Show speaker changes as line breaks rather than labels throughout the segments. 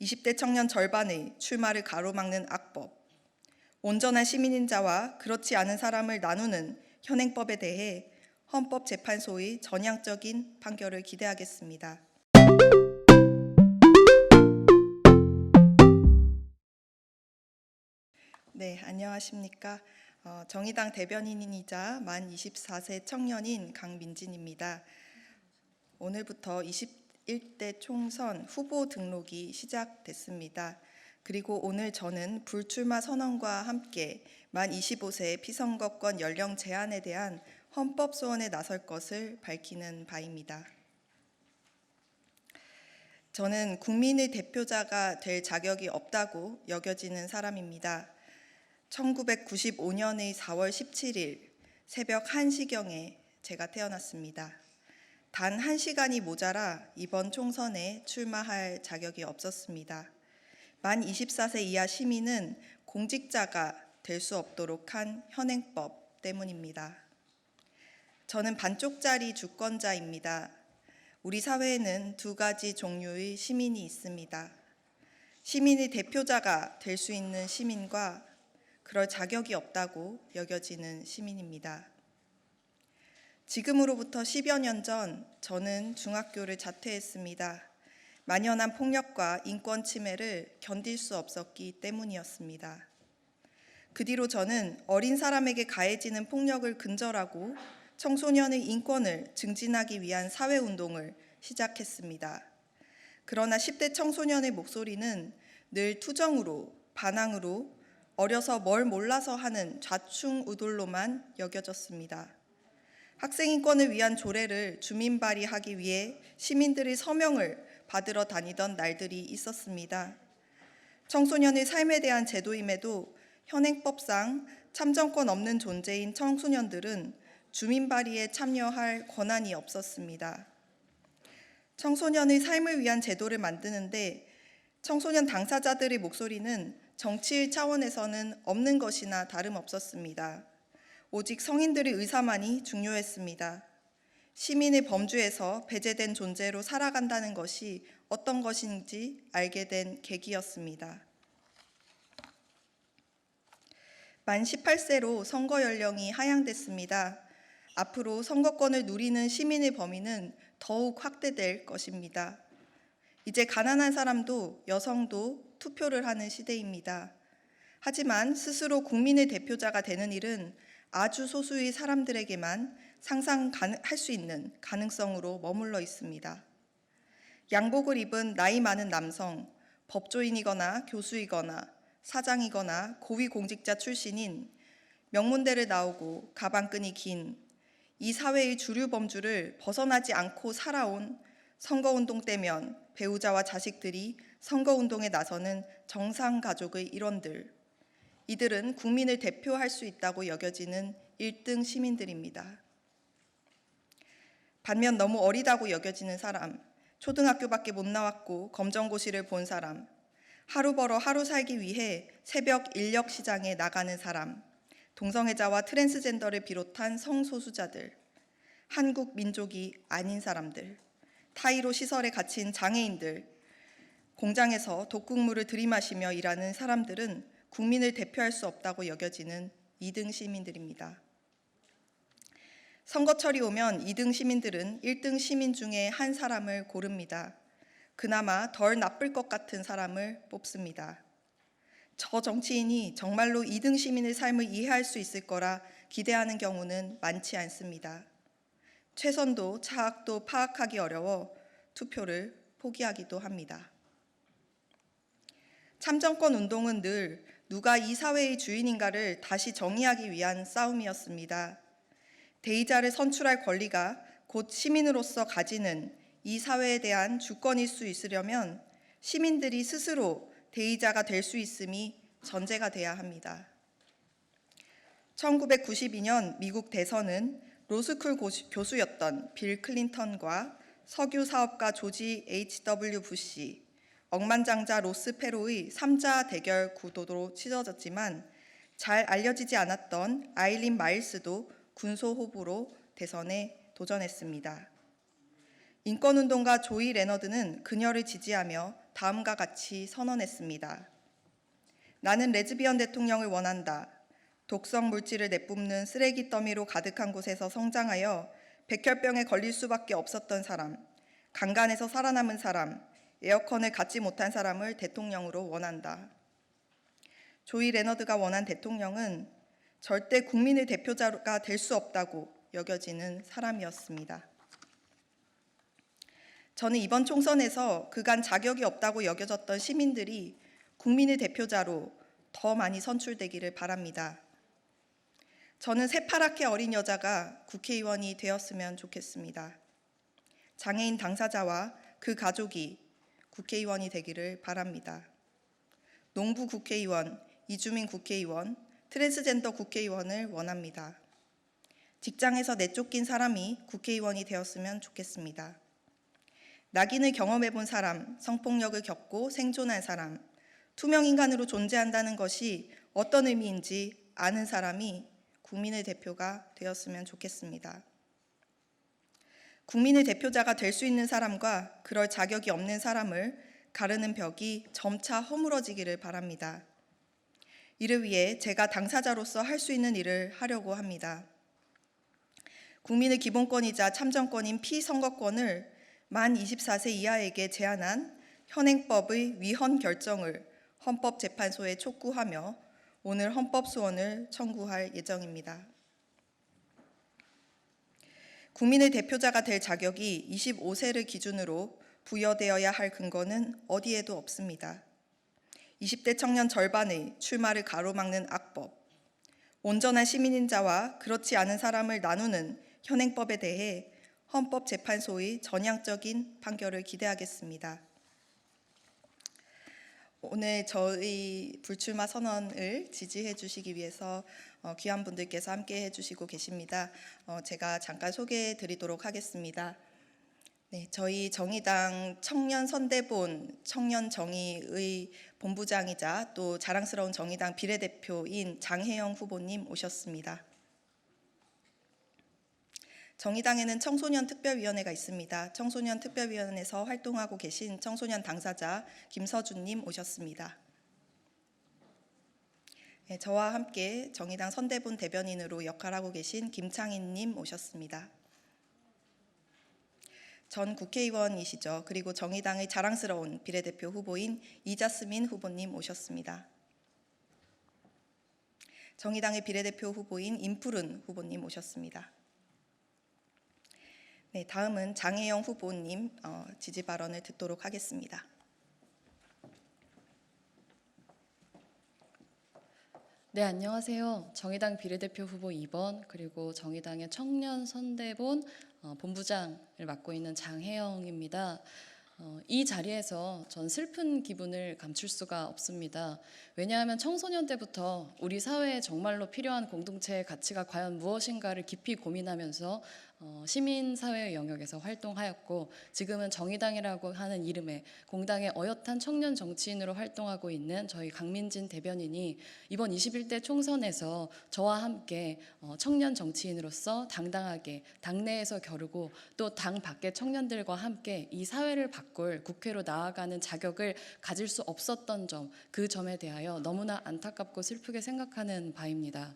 20대 청년 절반의 출마를 가로막는 악법, 온전한 시민인 자와 그렇지 않은 사람을 나누는 현행법에 대해 헌법재판소의 전향적인 판결을 기대하겠습니다. 네, 안녕하십니까. 정의당 대변인이자 만 24세 청년인 강민진입니다. 오늘부터 21대 총선 후보 등록이 시작됐습니다. 그리고 오늘 저는 불출마 선언과 함께 만 25세 피선거권 연령 제한에 대한 헌법 소원에 나설 것을 밝히는 바입니다. 저는 국민의 대표자가 될 자격이 없다고 여겨지는 사람입니다. 1995년의 4월 17일 새벽 1시경에 제가 태어났습니다. 단 1시간이 모자라 이번 총선에 출마할 자격이 없었습니다. 만 24세 이하 시민은 공직자가 될 수 없도록 한 현행법 때문입니다. 저는 반쪽짜리 주권자입니다. 우리 사회에는 두 가지 종류의 시민이 있습니다. 시민의 대표자가 될 수 있는 시민과 그럴 자격이 없다고 여겨지는 시민입니다. 지금으로부터 10여 년 전 저는 중학교를 자퇴했습니다. 만연한 폭력과 인권 침해를 견딜 수 없었기 때문이었습니다. 그 뒤로 저는 어린 사람에게 가해지는 폭력을 근절하고 청소년의 인권을 증진하기 위한 사회운동을 시작했습니다. 그러나 10대 청소년의 목소리는 늘 투정으로, 반항으로, 어려서 뭘 몰라서 하는 좌충우돌로만 여겨졌습니다. 학생인권을 위한 조례를 주민 발의하기 위해 시민들의 서명을 받으러 다니던 날들이 있었습니다. 청소년의 삶에 대한 제도임에도 현행법상 참정권 없는 존재인 청소년들은 주민 발의에 참여할 권한이 없었습니다. 청소년의 삶을 위한 제도를 만드는데 청소년 당사자들의 목소리는 정치의 차원에서는 없는 것이나 다름없었습니다. 오직 성인들의 의사만이 중요했습니다. 시민의 범주에서 배제된 존재로 살아간다는 것이 어떤 것인지 알게 된 계기였습니다. 만 18세로 선거 연령이 하향됐습니다. 앞으로 선거권을 누리는 시민의 범위는 더욱 확대될 것입니다. 이제 가난한 사람도 여성도 투표를 하는 시대입니다. 하지만 스스로 국민의 대표자가 되는 일은 아주 소수의 사람들에게만 상상할 수 있는 가능성으로 머물러 있습니다. 양복을 입은 나이 많은 남성, 법조인이거나 교수이거나 사장이거나 고위공직자 출신인 명문대를 나오고 가방끈이 긴 이 사회의 주류 범주를 벗어나지 않고 살아온 선거운동 때면 배우자와 자식들이 선거운동에 나서는 정상 가족의 일원들, 이들은 국민을 대표할 수 있다고 여겨지는 1등 시민들입니다. 반면 너무 어리다고 여겨지는 사람, 초등학교밖에 못 나왔고 검정고시를 본 사람, 하루 벌어 하루 살기 위해 새벽 인력 시장에 나가는 사람, 동성애자와 트랜스젠더를 비롯한 성소수자들, 한국 민족이 아닌 사람들, 타이로 시설에 갇힌 장애인들, 공장에서 독극물을 들이마시며 일하는 사람들은 국민을 대표할 수 없다고 여겨지는 2등 시민들입니다. 선거철이 오면 2등 시민들은 1등 시민 중에 한 사람을 고릅니다. 그나마 덜 나쁠 것 같은 사람을 뽑습니다. 저 정치인이 정말로 2등 시민의 삶을 이해할 수 있을 거라 기대하는 경우는 많지 않습니다. 최선도 차악도 파악하기 어려워 투표를 포기하기도 합니다. 참정권 운동은 늘 누가 이 사회의 주인인가를 다시 정의하기 위한 싸움이었습니다. 대의자를 선출할 권리가 곧 시민으로서 가지는 이 사회에 대한 주권일 수 있으려면 시민들이 스스로 대의자가 될 수 있음이 전제가 돼야 합니다. 1992년 미국 대선은 로스쿨 교수였던 빌 클린턴과 석유 사업가 조지 H.W. 부시, 억만장자 로스 페로의 3자 대결 구도로 치러졌지만 잘 알려지지 않았던 아일린 마일스도 군소 후보로 대선에 도전했습니다. 인권운동가 조이 레너드는 그녀를 지지하며 다음과 같이 선언했습니다. 나는 레즈비언 대통령을 원한다. 독성 물질을 내뿜는 쓰레기 더미로 가득한 곳에서 성장하여 백혈병에 걸릴 수밖에 없었던 사람, 강간에서 살아남은 사람, 에어컨을 갖지 못한 사람을 대통령으로 원한다. 조이 레너드가 원한 대통령은 절대 국민의 대표자가 될 수 없다고 여겨지는 사람이었습니다. 저는 이번 총선에서 그간 자격이 없다고 여겨졌던 시민들이 국민의 대표자로 더 많이 선출되기를 바랍니다. 저는 새파랗게 어린 여자가 국회의원이 되었으면 좋겠습니다. 장애인 당사자와 그 가족이 국회의원이 되기를 바랍니다. 농부 국회의원, 이주민 국회의원, 트랜스젠더 국회의원을 원합니다. 직장에서 내쫓긴 사람이 국회의원이 되었으면 좋겠습니다. 낙인을 경험해본 사람, 성폭력을 겪고 생존한 사람, 투명인간으로 존재한다는 것이 어떤 의미인지 아는 사람이 국민의 대표가 되었으면 좋겠습니다. 국민의 대표자가 될 수 있는 사람과 그럴 자격이 없는 사람을 가르는 벽이 점차 허물어지기를 바랍니다. 이를 위해 제가 당사자로서 할 수 있는 일을 하려고 합니다. 국민의 기본권이자 참정권인 피선거권을 만 24세 이하에게 제한한 현행법의 위헌 결정을 헌법재판소에 촉구하며 오늘 헌법소원을 청구할 예정입니다. 국민의 대표자가 될 자격이 25세를 기준으로 부여되어야 할 근거는 어디에도 없습니다. 20대 청년 절반의 출마를 가로막는 악법, 온전한 시민인 자와 그렇지 않은 사람을 나누는 현행법에 대해 헌법재판소의 전향적인 판결을 기대하겠습니다. 오늘 저희 불출마 선언을 지지해 주시기 위해서 귀한 분들께서 함께 해주시고 계십니다. 제가 잠깐 소개해 드리도록 하겠습니다. 네, 저희 정의당 청년선대본 청년정의의 본부장이자 또 자랑스러운 정의당 비례대표인 장혜영 후보님 오셨습니다. 정의당에는 청소년 특별위원회가 있습니다. 청소년 특별위원회에서 활동하고 계신 청소년 당사자 김서준님 오셨습니다. 네, 저와 함께 정의당 선대본 대변인으로 역할하고 계신 김창인님 오셨습니다. 전 국회의원이시죠. 그리고 정의당의 자랑스러운 비례대표 후보인 이자스민 후보님 오셨습니다. 정의당의 비례대표 후보인 임푸른 후보님 오셨습니다. 네, 다음은 장혜영 후보님 지지 발언을 듣도록 하겠습니다.
네, 안녕하세요. 정의당 비례대표 후보 2번 그리고 정의당의 청년선대본 본부장을 맡고 있는 장혜영입니다. 이 자리에서 전 슬픈 기분을 감출 수가 없습니다. 왜냐하면 청소년 때부터 우리 사회에 정말로 필요한 공동체의 가치가 과연 무엇인가를 깊이 고민하면서 시민사회의 영역에서 활동하였고 지금은 정의당이라고 하는 이름의 공당의 어엿한 청년 정치인으로 활동하고 있는 저희 강민진 대변인이 이번 21대 총선에서 저와 함께 청년 정치인으로서 당당하게 당내에서 겨루고 또 당 밖의 청년들과 함께 이 사회를 바꿀 국회로 나아가는 자격을 가질 수 없었던 점, 그 점에 대하여 너무나 안타깝고 슬프게 생각하는 바입니다.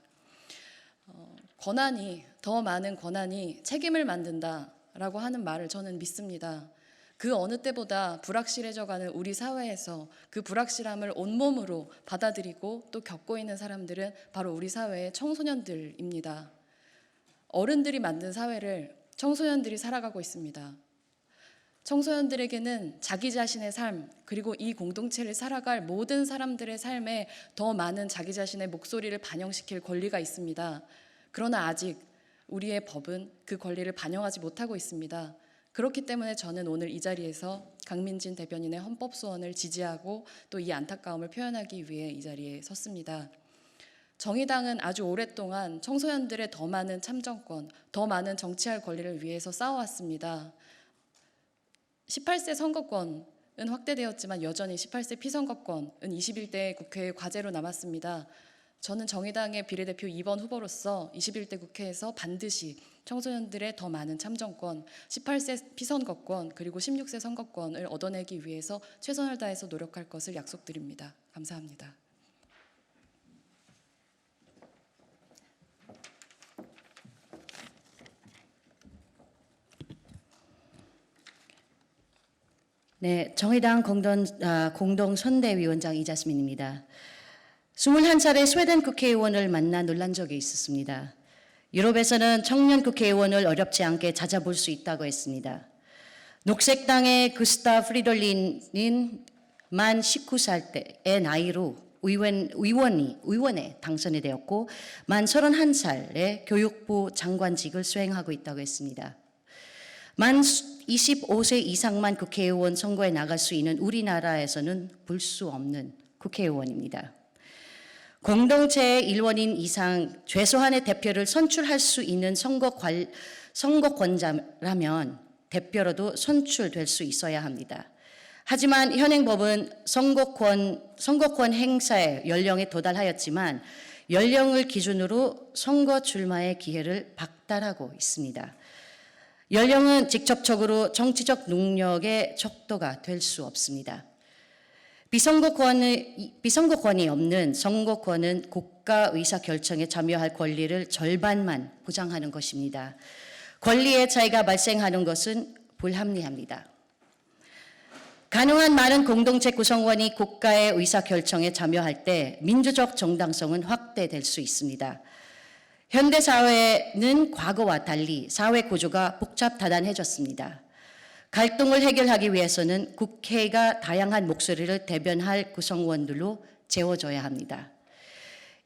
더 많은 권한이 책임을 만든다라고 하는 말을 저는 믿습니다. 그 어느 때보다 불확실해져가는 우리 사회에서 그 불확실함을 온몸으로 받아들이고 또 겪고 있는 사람들은 바로 우리 사회의 청소년들입니다. 어른들이 만든 사회를 청소년들이 살아가고 있습니다. 청소년들에게는 자기 자신의 삶 그리고 이 공동체를 살아갈 모든 사람들의 삶에 더 많은 자기 자신의 목소리를 반영시킬 권리가 있습니다. 그러나 아직 우리의 법은 그 권리를 반영하지 못하고 있습니다. 그렇기 때문에 저는 오늘 이 자리에서 강민진 대변인의 헌법소원을 지지하고 또 이 안타까움을 표현하기 위해 이 자리에 섰습니다. 정의당은 아주 오랫동안 청소년들의 더 많은 참정권, 더 많은 정치할 권리를 위해서 싸워왔습니다. 18세 선거권은 확대되었지만 여전히 18세 피선거권은 21대 국회의 과제로 남았습니다. 저는 정의당의 비례대표 2번 후보로서 21대 국회에서 반드시 청소년들의 더 많은 참정권, 18세 피선거권, 그리고 16세 선거권을 얻어내기 위해서 최선을 다해서 노력할 것을 약속드립니다. 감사합니다.
네, 정의당 공동선대위원장 이자스민입니다. 21살의 스웨덴 국회의원을 만나 놀란 적이 있었습니다. 유럽에서는 청년 국회의원을 어렵지 않게 찾아볼 수 있다고 했습니다. 녹색당의 구스타 프리돌린은 만 19살 때의 나이로 의원에 당선이 되었고 만 31살에 교육부 장관직을 수행하고 있다고 했습니다. 만 25세 이상만 국회의원 선거에 나갈 수 있는 우리나라에서는 볼 수 없는 국회의원입니다. 공동체의 일원인 이상 최소한의 대표를 선출할 수 있는 선거권자라면 대표로도 선출될 수 있어야 합니다. 하지만 현행법은 선거권 행사의 연령에 도달하였지만 연령을 기준으로 선거 출마의 기회를 박탈하고 있습니다. 연령은 직접적으로 정치적 능력의 척도가 될 수 없습니다. 비선거권이 없는 선거권은 국가 의사결정에 참여할 권리를 절반만 보장하는 것입니다. 권리의 차이가 발생하는 것은 불합리합니다. 가능한 많은 공동체 구성원이 국가의 의사결정에 참여할 때 민주적 정당성은 확대될 수 있습니다. 현대 사회는 과거와 달리 사회 구조가 복잡다단해졌습니다. 갈등을 해결하기 위해서는 국회가 다양한 목소리를 대변할 구성원들로 채워져야 합니다.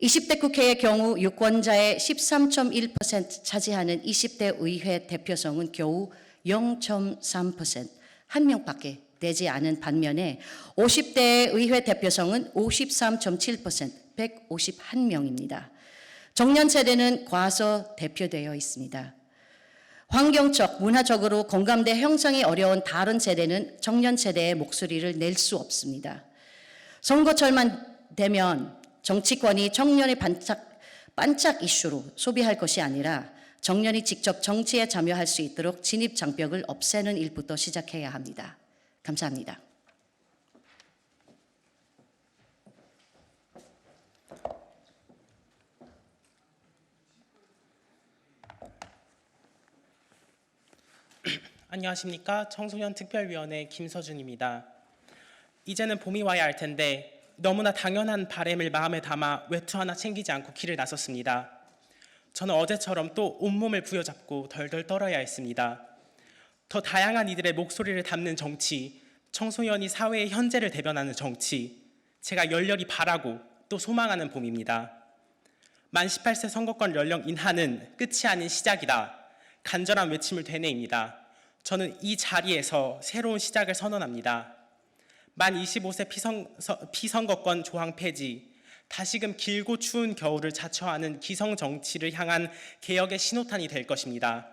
20대 국회의 경우 유권자의 13.1% 차지하는 20대 의회 대표성은 겨우 0.3%, 한 명밖에 되지 않은 반면에 50대의 의회 대표성은 53.7%, 151명입니다. 청년 세대는 과서 대표되어 있습니다. 환경적, 문화적으로 공감대 형성이 어려운 다른 세대는 청년 세대의 목소리를 낼 수 없습니다. 선거철만 되면 정치권이 청년의 반짝 이슈로 소비할 것이 아니라 청년이 직접 정치에 참여할 수 있도록 진입 장벽을 없애는 일부터 시작해야 합니다. 감사합니다.
안녕하십니까. 청소년 특별위원회 김서준입니다. 이제는 봄이 와야 할 텐데 너무나 당연한 바람을 마음에 담아 외투 하나 챙기지 않고 길을 나섰습니다. 저는 어제처럼 또 온몸을 부여잡고 덜덜 떨어야 했습니다. 더 다양한 이들의 목소리를 담는 정치, 청소년이 사회의 현재를 대변하는 정치, 제가 열렬히 바라고 또 소망하는 봄입니다. 만 18세 선거권 연령 인하는 끝이 아닌 시작이다. 간절한 외침을 되뇌입니다. 저는 이 자리에서 새로운 시작을 선언합니다. 만 25세 피선거권 조항 폐지, 다시금 길고 추운 겨울을 자처하는 기성 정치를 향한 개혁의 신호탄이 될 것입니다.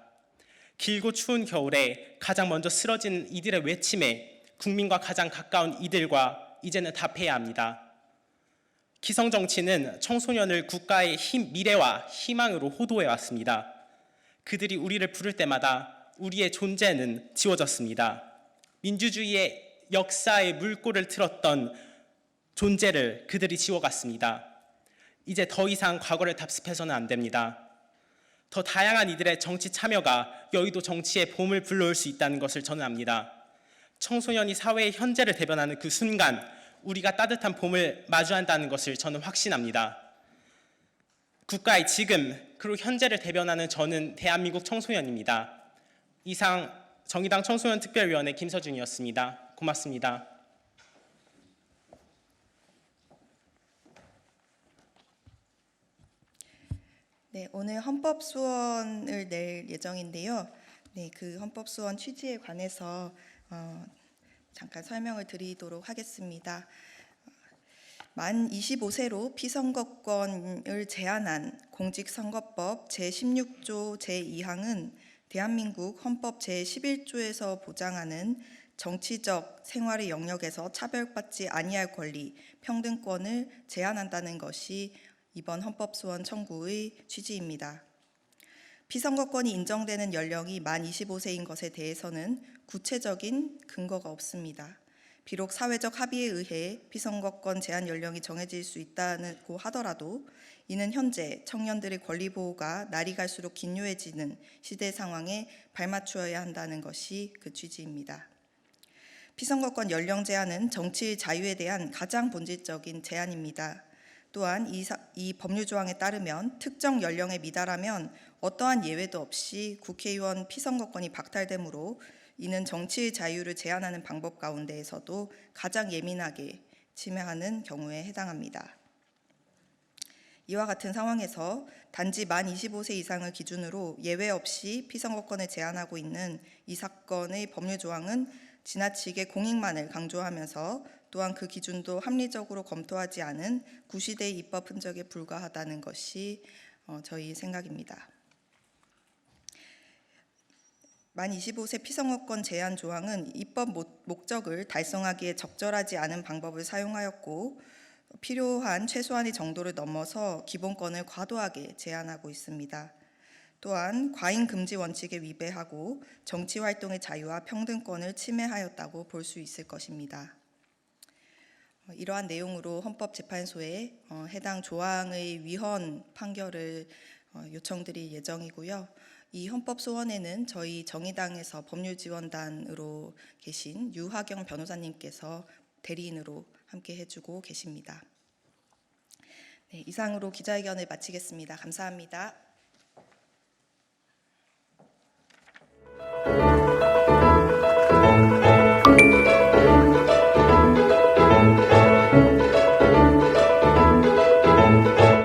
길고 추운 겨울에 가장 먼저 쓰러진 이들의 외침에 국민과 가장 가까운 이들과 이제는 답해야 합니다. 기성 정치는 청소년을 국가의 미래와 희망으로 호도해 왔습니다. 그들이 우리를 부를 때마다 우리의 존재는 지워졌습니다. 민주주의의 역사의 물꼬를 틀었던 존재를 그들이 지워갔습니다. 이제 더 이상 과거를 답습해서는 안 됩니다. 더 다양한 이들의 정치 참여가 여의도 정치의 봄을 불러올 수 있다는 것을 저는 압니다. 청소년이 사회의 현재를 대변하는 그 순간 우리가 따뜻한 봄을 마주한다는 것을 저는 확신합니다. 국가의 지금 그리고 현재를 대변하는 저는 대한민국 청소년입니다. 이상 정의당 청소년 특별위원회 김서준이었습니다. 고맙습니다.
네, 오늘 헌법 소원을 낼 예정인데요. 네, 그 헌법 소원 취지에 관해서 잠깐 설명을 드리도록 하겠습니다. 만 25세로 피선거권을 제한한 공직선거법 제16조 제2항은 대한민국 헌법 제11조에서 보장하는 정치적 생활의 영역에서 차별받지 아니할 권리, 평등권을 제한한다는 것이 이번 헌법소원 청구의 취지입니다. 피선거권이 인정되는 연령이 만 25세인 것에 대해서는 구체적인 근거가 없습니다. 비록 사회적 합의에 의해 피선거권 제한 연령이 정해질 수 있다고 하더라도 이는 현재 청년들의 권리 보호가 날이 갈수록 긴요해지는 시대 상황에 발맞추어야 한다는 것이 그 취지입니다. 피선거권 연령 제한은 정치의 자유에 대한 가장 본질적인 제한입니다. 또한 이 법률 조항에 따르면 특정 연령에 미달하면 어떠한 예외도 없이 국회의원 피선거권이 박탈되므로 이는 정치의 자유를 제한하는 방법 가운데에서도 가장 예민하게 침해하는 경우에 해당합니다. 이와 같은 상황에서 단지 만 25세 이상을 기준으로 예외 없이 피선거권을 제한하고 있는 이 사건의 법률 조항은 지나치게 공익만을 강조하면서 또한 그 기준도 합리적으로 검토하지 않은 구시대의 입법 흔적에 불과하다는 것이 저희 생각입니다. 만 25세 피선거권 제한 조항은 입법 목적을 달성하기에 적절하지 않은 방법을 사용하였고 필요한 최소한의 정도를 넘어서 기본권을 과도하게 제한하고 있습니다. 또한 과잉 금지 원칙에 위배하고 정치 활동의 자유와 평등권을 침해하였다고 볼 수 있을 것입니다. 이러한 내용으로 헌법재판소에 해당 조항의 위헌 판결을 요청드릴 예정이고요. 이 헌법소원에는 저희 정의당에서 법률지원단으로 계신 유하경 변호사님께서 대리인으로 함께 해주고 계십니다. 네, 이상으로 기자회견을 마치겠습니다. 감사합니다.